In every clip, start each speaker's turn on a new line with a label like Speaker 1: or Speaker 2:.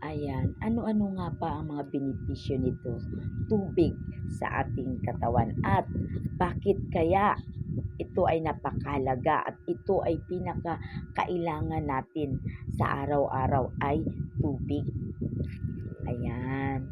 Speaker 1: Ayan, ano-ano nga ba ang mga benepisyo nito, tubig sa ating katawan at bakit kaya ito ay napakahalaga at ito ay pinakakailangan natin sa araw-araw ay tubig? Ayan,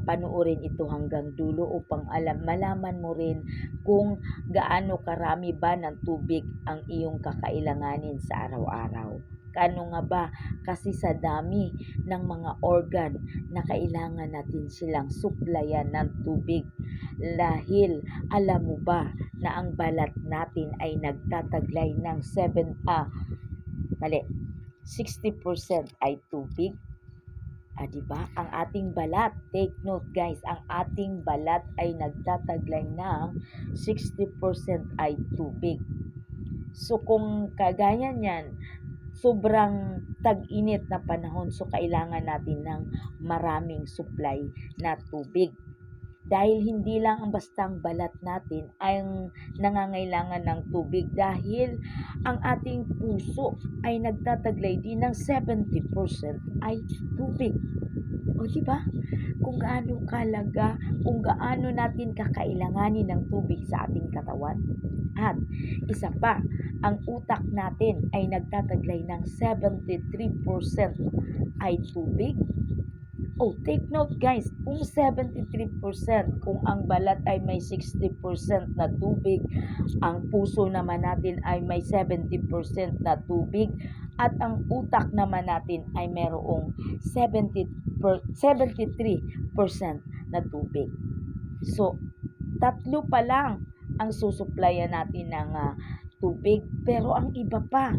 Speaker 1: panoorin ito hanggang dulo upang malaman mo rin kung gaano karami ba ng tubig ang iyong kakailanganin sa araw-araw. Gaano nga ba? Kasi sa dami ng mga organ na kailangan natin silang suplayan ng tubig. Dahil alam mo ba na ang balat natin ay nagtataglay ng 60% ay tubig? 'Di ba? Ang ating balat, take note guys, ang ating balat ay nagtataglay ng 60% ay tubig. So kung kagaya niyan, sobrang tag-init na panahon, so kailangan natin ng maraming supply na tubig. Dahil hindi lang ang bastang balat natin ang nangangailangan ng tubig, dahil ang ating puso ay nagtataglay din ng 70% ay tubig. O di ba? Kung gaano kalaga, kung gaano natin kakailanganin ng tubig sa ating katawan. At isa pa, ang utak natin ay nagtataglay ng 73% ay tubig. Take note guys, kung 73%, kung ang balat ay may 60% na tubig, ang puso naman natin ay may 70% na tubig, at ang utak naman natin ay mayroong 73% na tubig. So, tatlo pa lang ang susuplayan natin ng tubig, pero ang iba pa.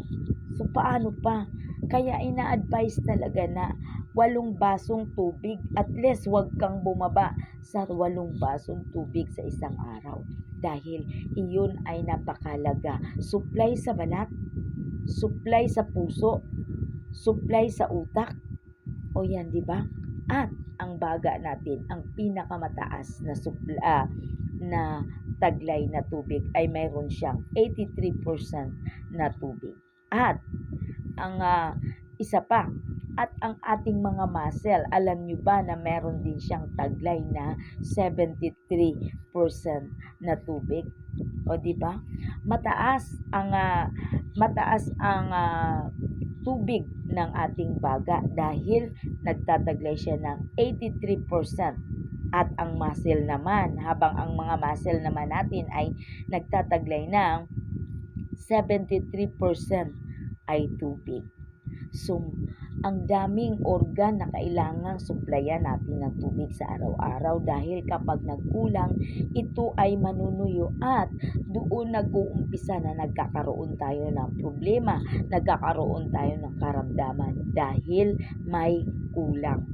Speaker 1: So, paano pa? Kaya ina-advise talaga na 8 basong tubig, at least wag kang bumaba sa 8 basong tubig sa isang araw. Dahil iyon ay napakalaga. Supply sa balat, supply sa puso, supply sa utak. O yan, di ba? At ang baga natin, ang pinakamataas na taglay na tubig ay mayroon siyang 83% na tubig. At ang isa pa, at ang ating mga muscle, alam nyo ba na meron din siyang taglay na 73% na tubig? O di ba? Mataas ang tubig ng ating baga dahil nagtataglay siya ng 83%. At ang muscle naman, habang ang mga muscle naman natin ay nagtataglay ng 73% ay tubig. So, ang daming organ na kailangang suplayan natin ng tubig sa araw-araw, dahil kapag nagkulang, ito ay manunuyo at doon nag-uumpisa na nagkakaroon tayo ng problema, nagkakaroon tayo ng karamdaman dahil may kulang.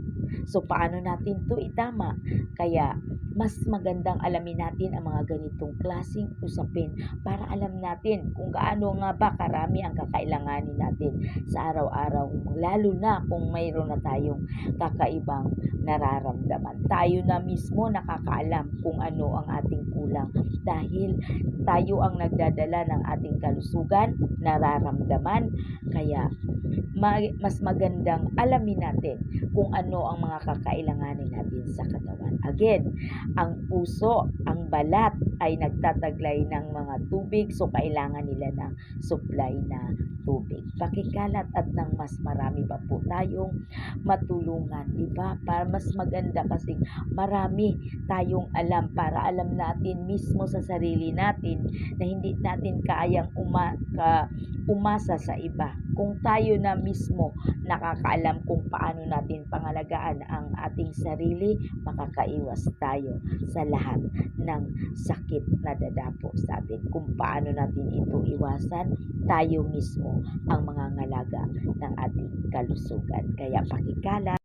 Speaker 1: So, paano natin to itama? Kaya, mas magandang alamin natin ang mga ganitong klaseng usapin para alam natin kung gaano nga ba karami ang kakailanganin natin sa araw-araw, lalo na kung mayroon na tayong kakaibang nararamdaman. Tayo na mismo nakakaalam kung ano ang ating kulang, dahil tayo ang nagdadala ng ating kalusugan, nararamdaman. Kaya mas magandang alamin natin kung ano ang mga kakailanganin natin sa katawan. Again, ang puso, ang balat ay nagtataglay ng mga tubig, so kailangan nila ng supply na tubig. Pakikalat at ng mas marami pa po tayong matulungan, diba? Para mas maganda, kasi marami tayong alam, para alam natin mismo sa sarili natin na hindi natin kayang umasa sa iba. Kung tayo na mismo nakakaalam kung paano natin pangalagaan ang ating sarili, makakaiwas tayo sa lahat ng sakit na dadapo sa atin. Kung paano natin ito iwasan, tayo mismo ang mangangalaga ng ating kalusugan. Kaya pakikalat.